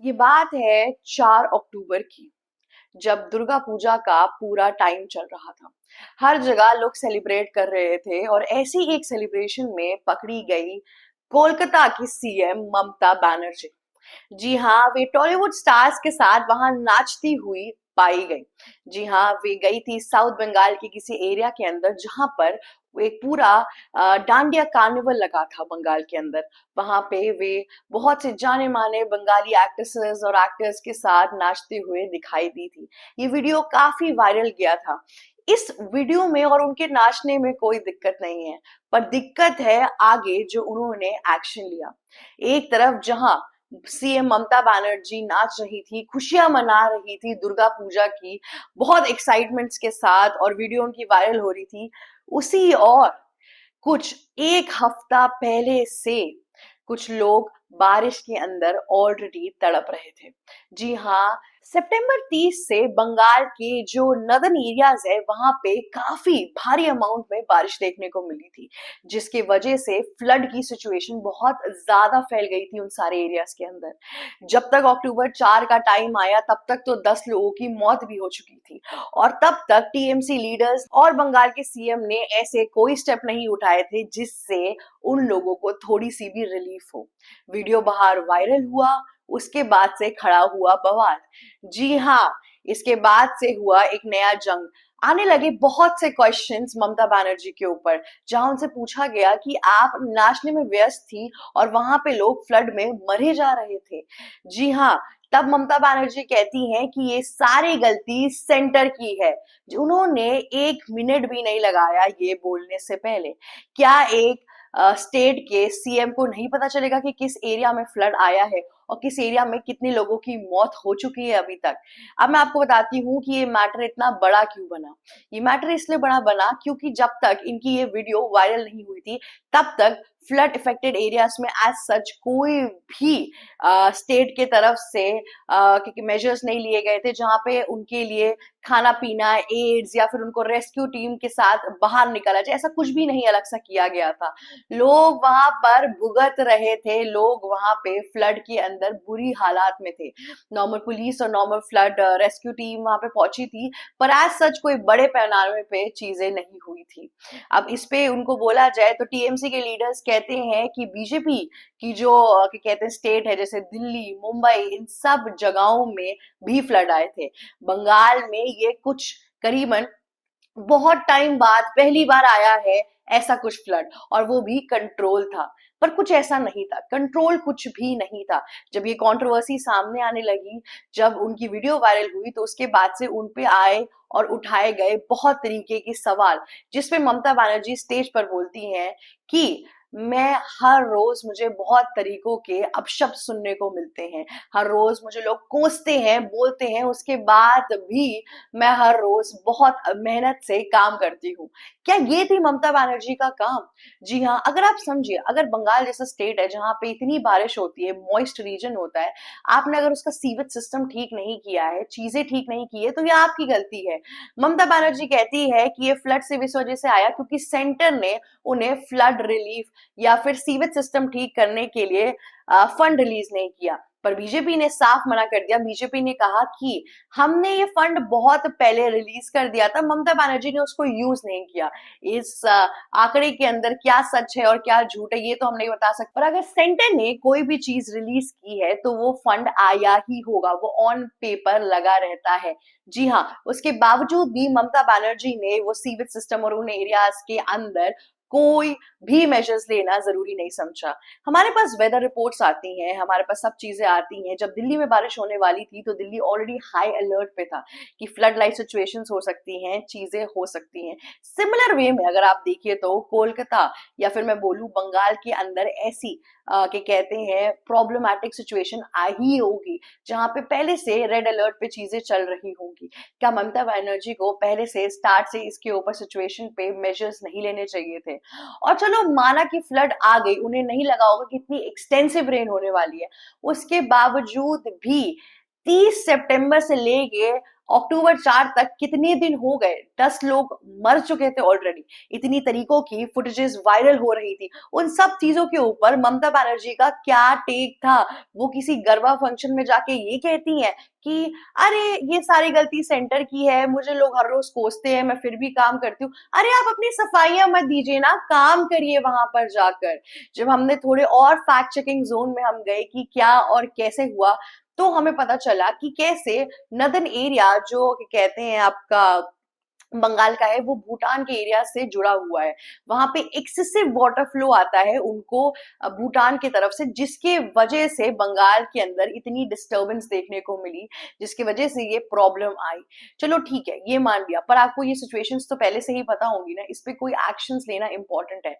ये बात है 4 अक्टूबर की, जब दुर्गा पूजा का पूरा टाइम चल रहा था। हर जगह लोग सेलिब्रेट कर रहे थे और ऐसी एक सेलिब्रेशन में पकड़ी गई कोलकाता की सीएम ममता बनर्जी। जी हाँ, वे टॉलीवुड स्टार्स के साथ वहां नाचती हुई पाई गई। जी हाँ, वे गई थी साउथ बंगाल के किसी एरिया के अंदर जहां पर वो एक पूरा डांडिया कार्निवल लगा था बंगाल के अंदर। वहां पे वे बहुत से जाने माने बंगाली एक्ट्रेसेस और एक्टर्स के साथ नाचते हुए दिखाई दी थी। ये वीडियो काफी वायरल गया था। इस वीडियो में और उनके नाचने में कोई दिक्कत नहीं है, पर दिक्कत है आगे जो उन्होंने एक्शन लिया। एक तरफ जहां सीएम ममता बनर्जी नाच रही थी, खुशियां मना रही थी दुर्गा पूजा की बहुत एक्साइटमेंट्स के साथ और वीडियो उनकी वायरल हो रही थी, उसी और कुछ एक हफ्ता पहले से कुछ लोग बारिश के अंदर ऑलरेडी तड़प रहे थे। जी हाँ, सितंबर 30 से बंगाल के जो नदर्न एरियाज है वहां पे काफी भारी अमाउंट में बारिश देखने को मिली थी, जिसकी वजह से फ्लड की सिचुएशन बहुत ज्यादा फैल गई थी उन सारे एरियाज के अंदर। जब तक अक्टूबर 4 का टाइम आया तब तक तो 10 लोगों की मौत भी हो चुकी थी और तब तक टीएमसी लीडर्स और बंगाल के सीएम ने ऐसे कोई स्टेप नहीं उठाए थे जिससे उन लोगों को थोड़ी सी भी रिलीफ हो। वीडियो बाहर वायरल हुआ, उसके बाद से खड़ा हुआ बवाल। जी हाँ, इसके बाद से हुआ एक नया जंग। आने लगे बहुत से क्वेश्चंस ममता बनर्जी के ऊपर, जहां उनसे पूछा गया कि आप नाचने में व्यस्त थी और वहां पे लोग फ्लड में मरे जा रहे थे। जी हाँ, तब ममता बनर्जी कहती हैं कि ये सारी गलती सेंटर की है। उन्होंने 1 मिनट भी नहीं लगाया ये बोलने से पहले। क्या एक स्टेट के सीएम को नहीं पता चलेगा कि किस एरिया में फ्लड आया है और किस एरिया में कितने लोगों की मौत हो चुकी है अभी तक? अब मैं आपको बताती हूँ कि ये मैटर इतना बड़ा क्यों बना। ये मैटर इसलिए बड़ा बना क्योंकि जब तक इनकी ये वीडियो वायरल नहीं हुई थी तब तक फ्लड इफेक्टेड एरियाज में एज सच कोई भी स्टेट के तरफ से क्योंकि मेजर्स नहीं लिए गए थे जहां पे उनके लिए खाना पीना, एड्स या फिर उनको रेस्क्यू टीम के साथ बाहर निकाला जाए, ऐसा कुछ भी नहीं अलग सा किया गया था। लोग वहां पर भुगत रहे थे, लोग वहां पे फ्लड के अंदर बुरी हालात में थे। नॉर्मल पुलिस और नॉर्मल फ्लड रेस्क्यू टीम वहां पे पहुंची थी, पर एज सच कोई बड़े पैमाने पे चीजें नहीं हुई थी। अब इस पे उनको बोला जाए तो टीएमसी के लीडर्स कहते हैं कि बीजेपी की जो कहते हैं स्टेट है जैसे दिल्ली, मुंबई, इन सब जगहों में भी फ्लड आए थे। बंगाल में ये कुछ करीबन बहुत टाइम बाद पहली बार आया है ऐसा कुछ फ्लड, और वो भी कंट्रोल था। पर कुछ ऐसा नहीं था, कंट्रोल कुछ भी नहीं था। जब ये कंट्रोवर्सी सामने आने लगी, जब उनकी वीडियो वायरल हुई, तो उसके बाद से उन पे आए और उठाए गए बहुत तरीके के सवाल, जिसपे ममता बनर्जी स्टेज पर बोलती हैं कि मैं हर रोज मुझे बहुत तरीकों के अपशब्द सुनने को मिलते हैं, हर रोज मुझे लोग कोसते हैं, बोलते हैं, उसके बाद भी मैं हर रोज बहुत मेहनत से काम करती हूँ। क्या ये थी ममता बनर्जी का काम? जी हाँ, अगर आप समझिए, अगर बंगाल जैसा स्टेट है जहां पे इतनी बारिश होती है, मॉइस्ट रीजन होता है, आपने अगर उसका सीवेज सिस्टम ठीक नहीं किया है, चीजें ठीक नहीं की है, तो ये आपकी गलती है। ममता बनर्जी कहती है कि ये फ्लड से इस वजह से आया क्योंकि सेंटर ने उन्हें फ्लड रिलीफ या फिर सीवेज सिस्टम ठीक करने के लिए फंड रिलीज नहीं किया। पर बीजेपी ने साफ मना कर दिया। बीजेपी ने कहा कि हमने ये फंड बहुत पहले रिलीज कर दिया था, ममता बनर्जी ने उसको यूज नहीं किया। इस आंकड़े के अंदर क्या सच है और क्या झूठ है ये तो हम नहीं बता सकते, पर अगर सेंटर ने कोई भी चीज रिलीज की है तो वो फंड आया ही होगा, वो ऑन पेपर लगा रहता है। जी हाँ, उसके बावजूद भी ममता बनर्जी ने वो सीवेज सिस्टम और उन एरियाज के अंदर कोई भी मेजर्स लेना जरूरी नहीं समझा। हमारे पास वेदर रिपोर्ट्स आती हैं, हमारे पास सब चीजें आती हैं। जब दिल्ली में बारिश होने वाली थी तो दिल्ली ऑलरेडी हाई अलर्ट पे था कि फ्लड लाइक सिचुएशंस हो सकती हैं, चीजें हो सकती हैं। सिमिलर वे में अगर आप देखिए तो कोलकाता या फिर मैं बोलूं बंगाल के अंदर ऐसी के कहते हैं प्रॉब्लमैटिक सिचुएशन आ ही होगी जहां पे पहले से रेड अलर्ट पे चीजें चल रही होंगी। क्या ममता बनर्जी को पहले से स्टार्ट से इसके ऊपर सिचुएशन पे मेजर्स नहीं लेने चाहिए थे? और चलो माना कि फ्लड आ गई, उन्हें नहीं लगा होगा कि इतनी एक्सटेंसिव रेन होने वाली है, उसके बावजूद भी 30 सितंबर से लेके अक्टूबर 4 तक कितने दिन हो गए, 10 लोग मर चुके थे ऑलरेडी, इतनी तरीकों की फुटेजेस वायरल हो रही थी। उन सब चीजों के ऊपर ममता बनर्जी का क्या टेक था? वो किसी गरबा फंक्शन में जाके ये कहती हैं कि अरे ये सारी गलती सेंटर की है, मुझे लोग हर रोज कोसते हैं, मैं फिर भी काम करती हूँ। अरे आप अपनी सफाइयां मत दीजिए ना, काम करिए वहां पर जाकर। जब हमने थोड़े और फैक्ट चेकिंग जोन में हम गए कि क्या और कैसे हुआ, तो हमें पता चला कि कैसे नदन एरिया जो कहते हैं आपका बंगाल का है, वो भूटान के एरिया से जुड़ा हुआ है। वहां पे एक्सेसिव वाटर फ्लो आता है उनको भूटान की तरफ से, जिसके वजह से बंगाल के अंदर इतनी डिस्टरबेंस देखने को मिली, जिसकी वजह से ये प्रॉब्लम आई। चलो ठीक है, ये मान लिया, पर आपको ये सिचुएशंस तो पहले से ही पता होंगी ना, इस पे कोई एक्शंस लेना इंपॉर्टेंट है।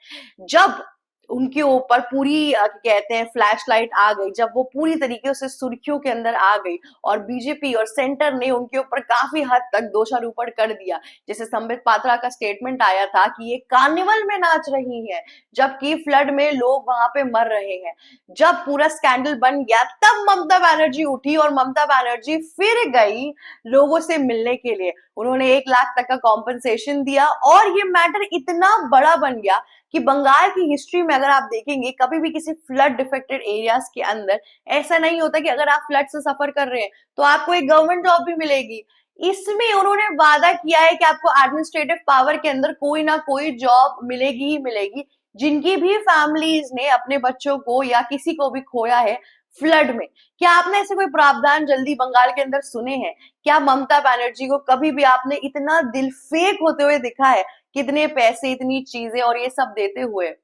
जब उनके ऊपर पूरी कहते हैं फ्लैश लाइट आ गई, जब वो पूरी तरीके से सुर्खियों के अंदर आ गई और बीजेपी और सेंटर ने उनके ऊपर काफी हद तक दोषारोपण कर दिया। जैसे संबित पात्रा का स्टेटमेंट आया था कि ये कार्निवल में नाच रही है, जबकि फ्लड में लोग वहां पे मर रहे हैं। जब पूरा स्कैंडल बन गया, तब ममता बनर्जी उठी और ममता बनर्जी फिर गई लोगों से मिलने के लिए। उन्होंने 1 लाख तक का कॉम्पनसेशन दिया और ये मैटर इतना बड़ा बन गया कि बंगाल की हिस्ट्री में अगर आप देखेंगे, कभी भी किसी फ्लड डिफेक्टेड एरियाज के अंदर ऐसा नहीं होता कि अगर आप फ्लड से सफर कर रहे हैं तो आपको एक गवर्नमेंट जॉब भी मिलेगी। इसमें उन्होंने वादा किया है कि आपको एडमिनिस्ट्रेटिव पावर के अंदर कोई ना कोई जॉब मिलेगी ही मिलेगी। जिनकी भी फैमिलीज ने अपने बच्चों को या किसी को भी खोया है फ्लड में, क्या आपने ऐसे कोई प्रावधान जल्दी बंगाल के अंदर सुने हैं? क्या ममता बनर्जी को कभी भी आपने इतना दिल फेक होते हुए दिखा है, कितने पैसे, इतनी चीजें और ये सब देते हुए?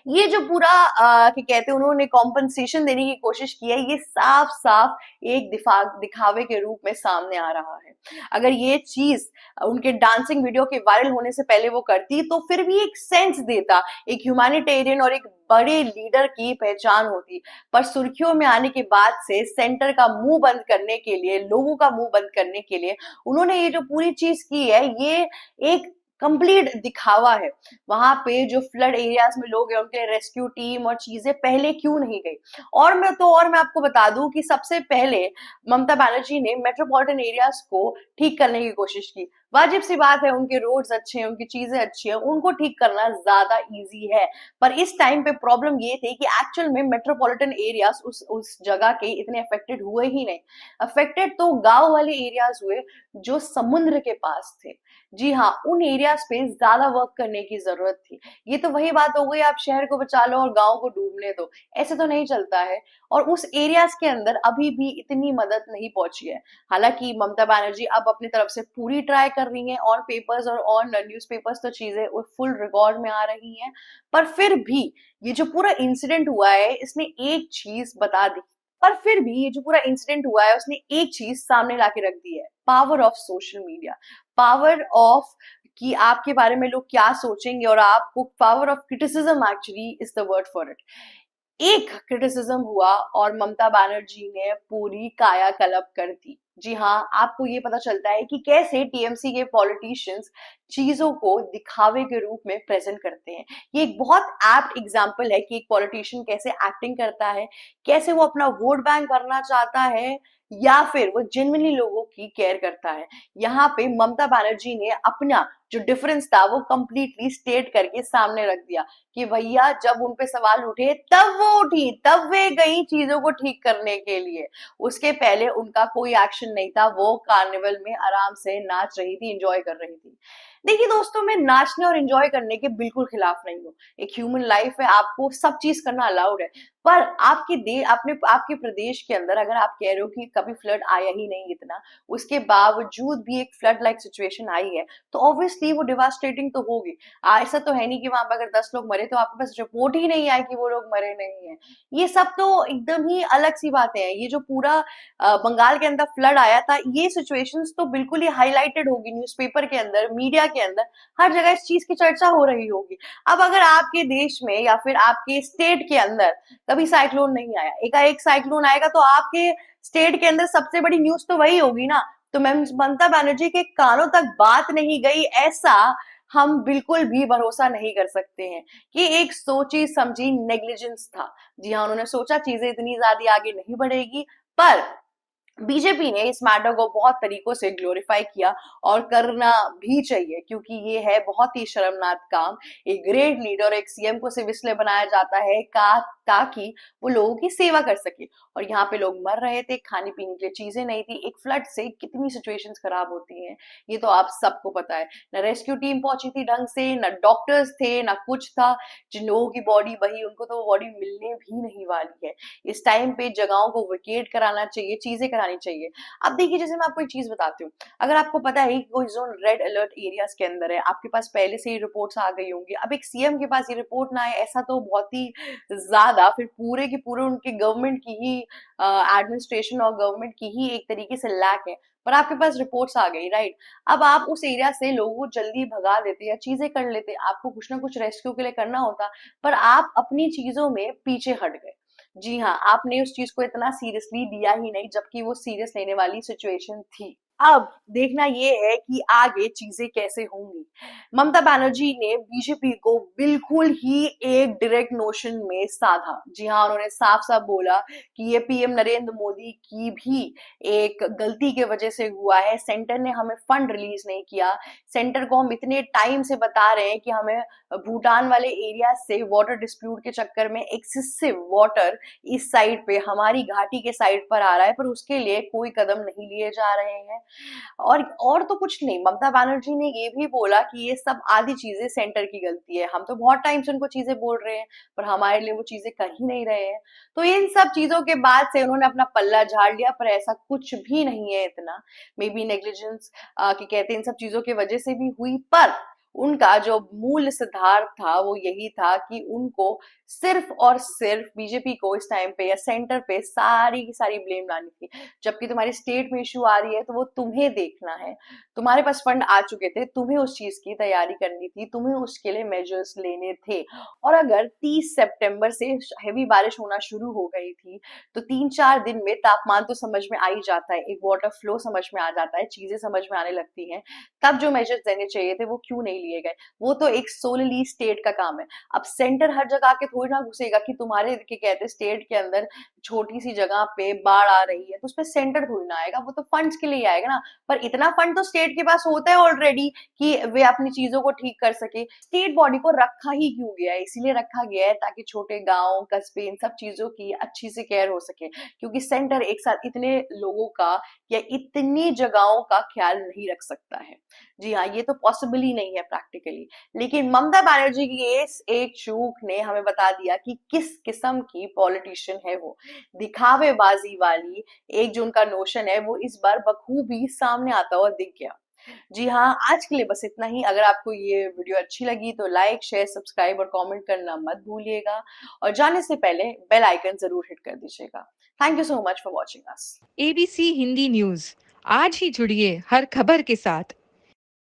ये जो पूरा क्या कहते हैं उन्होंने कॉम्पनसेशन देने की कोशिश की है, ये साफ साफ एक दिखावे के रूप में सामने आ रहा है। अगर ये चीज उनके डांसिंग वीडियो के वायरल होने से पहले वो करती तो फिर भी एक सेंस देता, एक ह्यूमैनिटेरियन और एक बड़े लीडर की पहचान होती। पर सुर्खियों में आने के बाद से सेंटर का मुंह बंद करने के लिए, लोगों का मुंह बंद करने के लिए उन्होंने ये जो पूरी चीज की है, ये एक कंप्लीट दिखावा है। वहां पे जो फ्लड एरियाज में लोग हैं, उनके रेस्क्यू टीम और चीजें पहले क्यों नहीं गई? और मैं आपको बता दूं कि सबसे पहले ममता बनर्जी ने मेट्रोपॉलिटन एरियाज को ठीक करने की कोशिश की। वाजिब सी बात है, उनके रोड्स अच्छे हैं, उनकी चीजें अच्छी हैं, उनको ठीक करना ज्यादा इजी है। पर इस टाइम पे प्रॉब्लम ये थी कि एक्चुअल में मेट्रोपॉलिटन एरियाज उस जगह के इतने अफेक्टेड हुए ही नहीं। अफेक्टेड तो गांव वाले एरियाज हुए जो समुद्र के पास थे। जी हाँ, उन एरियाज पे ज्यादा वर्क करने की जरूरत थी। ये तो वही बात हो गई, आप शहर को बचा लो और गांव को डूबने दो, ऐसे तो नहीं चलता है। और उस एरियाज के अंदर अभी भी इतनी मदद नहीं पहुंची है। हालांकि ममता बनर्जी अब अपनी तरफ से पूरी ट्राई कर रही है, ऑन पेपर्स और ऑन न्यूज़पेपर्स तो चीजें फुल रिकॉर्ड में आ रही हैं। पर फिर भी ये जो पूरा इंसिडेंट हुआ है, इसने एक चीज बता दी, पर फिर भी ये जो पूरा इंसिडेंट हुआ है उसने एक चीज सामने लाके रख दी है, power of social media, power of कि आपके बारे में लोग क्या सोचेंगे, और आपको power of criticism actually is the word for it. एक क्रिटिसिज्म हुआ और ममता बनर्जी ने पूरी कायाकल्प कर दी। जी हाँ, आपको ये पता चलता है कि कैसे टीएमसी के पॉलिटिशियंस चीजों को दिखावे के रूप में प्रेजेंट करते हैं। ये एक बहुत एप्ट एग्जांपल है कि एक पॉलिटिशियन कैसे एक्टिंग करता है, कैसे वो अपना वोट बैंक भरना चाहता है या फिर वो जेन्युइनली लोगों की केयर करता है। यहाँ पे ममता बनर्जी ने अपना जो डिफरेंस था वो कंप्लीटली स्टेट करके सामने रख दिया कि भैया जब उन पे सवाल उठे तब वो उठी, तब वे गई चीजों को ठीक करने के लिए। उसके पहले उनका कोई एक्शन नहीं था, वो कार्निवल में आराम से नाच रही थी, एंजॉय कर रही थी। देखिए दोस्तों, मैं नाचने और एंजॉय करने के बिल्कुल खिलाफ नहीं हूँ। एक ह्यूमन लाइफ है, आपको सब चीज करना अलाउड है। पर आपके प्रदेश के अंदर अगर आप कह रहे हो कि कभी फ्लड आया ही नहीं इतना, उसके बावजूद भी एक फ्लड लाइक सिचुएशन आई है, तो ऑब्वियसली वो डिवास्टेटिंग तो होगी। ऐसा तो है नहीं कि वहां पर अगर 10 लोग मरे तो आपके पास रिपोर्ट ही नहीं आए कि वो लोग मरे नहीं है। ये सब तो एकदम ही अलग सी बातें हैं। ये जो पूरा बंगाल के अंदर फ्लड आया था, ये सिचुएशंस तो बिल्कुल ही हाईलाइटेड होगी न्यूज़पेपर के अंदर, मीडिया के अंदर, हर जगह इस चीज की चर्चा हो रही होगी। अब अगर आपके देश में या फिर आपके स्टेट के अंदर कभी साइक्लोन नहीं आया, एकाएक साइक्लोन आएगा, तो आपके स्टेट के अंदर सबसे बड़ी न्यूज तो वही होगी ना। तो मैम ममता बनर्जी के कानों तक बात नहीं गई, ऐसा हम बिल्कुल भी भरोसा नहीं कर सकते हैं कि एक सोची समझी नेग्लिजेंस था। जी हाँ, उन्होंने सोचा चीजें इतनी ज्यादा आगे नहीं बढ़ेगी, पर बीजेपी ने इस मैटर को बहुत तरीकों से ग्लोरीफाई किया और करना भी चाहिए, क्योंकि ये है बहुत ही शर्मनाक काम। एक ग्रेट लीडर, एक सीएम को सिर्फ इसलिए बनाया जाता है ताकि वो लोगों की सेवा कर सके। और यहाँ पे लोग मर रहे थे, खाने पीने के लिए चीजें नहीं थी। एक फ्लड से कितनी सिचुएशंस खराब होती हैं, ये तो आप सबको पता है। न रेस्क्यू टीम पहुंची थी ढंग से, न डॉक्टर्स थे, न कुछ था। जिन लोगों की बॉडी बही, उनको तो वो बॉडी मिलने भी नहीं वाली है। इस टाइम पे जगहों को वेकेट कराना चाहिए, चीजें करानी चाहिए। अब देखिए, जैसे मैं आपको एक चीज बताती हूँ। अगर आपको पता है कि कोई जोन रेड अलर्ट एरियाज के अंदर है, आपके पास पहले से ही रिपोर्ट्स आ गई होंगी। अब एक सीएम के पास ये रिपोर्ट ना आए, ऐसा तो बहुत ही ज्यादा फिर पूरे के पूरे उनके गवर्नमेंट की ही एडमिनिस्ट्रेशन और गवर्नमेंट की ही एक तरीके से लैक है। पर आपके पास रिपोर्ट्स आ गई, राइट? अब आप उस एरिया से लोगों को जल्दी भगा देते या चीजें कर लेते, आपको कुछ ना कुछ रेस्क्यू के लिए करना होता, पर आप अपनी चीजों में पीछे हट गए। जी हाँ, आपने उस चीज को इतना सीरियसली लिया ही नहीं, जबकि वो सीरियस लेने वाली सिचुएशन थी। अब देखना ये है कि आगे चीजें कैसे होंगी। ममता बनर्जी ने बीजेपी को बिल्कुल ही एक डायरेक्ट नोशन में साधा। जी हाँ, उन्होंने साफ साफ बोला कि ये पीएम नरेंद्र मोदी की भी एक गलती के वजह से हुआ है। सेंटर ने हमें फंड रिलीज नहीं किया। सेंटर को हम इतने टाइम से बता रहे हैं कि हमें भूटान वाले एरिया से वाटर डिस्प्यूट के चक्कर में एक्सेसिव वाटर इस साइड पे हमारी घाटी के साइड पर आ रहा है, पर उसके लिए कोई कदम नहीं लिए जा रहे हैं। और तो कुछ नहीं, ममता बनर्जी ने ये भी बोला कि ये सब आधी चीजें सेंटर की गलती है। हम तो बहुत टाइम से उनको चीजें बोल रहे हैं, पर हमारे लिए वो चीजें कर ही नहीं रहे हैं। तो इन सब चीजों के बाद से उन्होंने अपना पल्ला झाड़ लिया, पर ऐसा कुछ भी नहीं है इतना। मे बी नेग्लिजेंस कि कहते हैं इन सब चीजों की वजह से भी हुई, पर उनका जो मूल सिद्धांत था वो यही था कि उनको सिर्फ और सिर्फ बीजेपी को इस टाइम पे या सेंटर पे सारी की सारी ब्लेम लानी थी। जबकि तुम्हारी स्टेट में इशू आ रही है तो वो तुम्हें देखना है। तुम्हारे पास फंड आ चुके थे, तुम्हें उस चीज की तैयारी करनी थी, तुम्हें उसके लिए मेजर्स लेने थे। और अगर 30 सितंबर से हैवी बारिश होना शुरू हो गई थी, तो 3-4 दिन में तापमान तो समझ में आ ही जाता है, एक वाटर फ्लो समझ में आ जाता है, चीजें समझ में आने लगती हैं। तब जो मेजर्स देने चाहिए थे वो क्यों नहीं लिए गए? वो तो एक सोलली स्टेट का काम है। अब सेंटर हर जगह आके थोड़ी ना घुसेगा कि तुम्हारे के कहते स्टेट के अंदर छोटी सी जगह पे बाढ़ आ रही है तो उसपे सेंटर थोड़ी ना आएगा, वो तो फंड्स के लिए आएगा ना। पर इतना फंड तो स्टेट के पास होता है ऑलरेडी कि वे अपनी चीजों को ठीक कर सके। स्टेट बॉडी को रखा ही क्यों गया है? इसीलिए रखा गया है ताकि छोटे गांव कस्बे इन सब चीजों की अच्छी से केयर हो सके, क्योंकि सेंटर एक साथ इतने लोगों का या इतनी जगहों का ख्याल नहीं रख सकता है। जी हाँ, ये तो पॉसिबल ही नहीं है प्रैक्टिकली। लेकिन ममता बनर्जी की इस एक चूक ने हमें बता दिया कि किस किस्म की पॉलिटिशियन है वो। दिखावेबाजी वाली एक जो उनका नोशन है वो इस बार बखूबी सामने आता हुआ दिख गया। जी हाँ, आज के लिए बस इतना ही। अगर आपको ये वीडियो अच्छी लगी तो लाइक, शेयर, सब्सक्राइब और कमेंट करना मत भूलिएगा, और जाने से पहले बेल आइकन जरूर हिट कर दीजिएगा। Thank you so much for watching us. ABC Hindi news, आज ही जुड़िए हर खबर के साथ।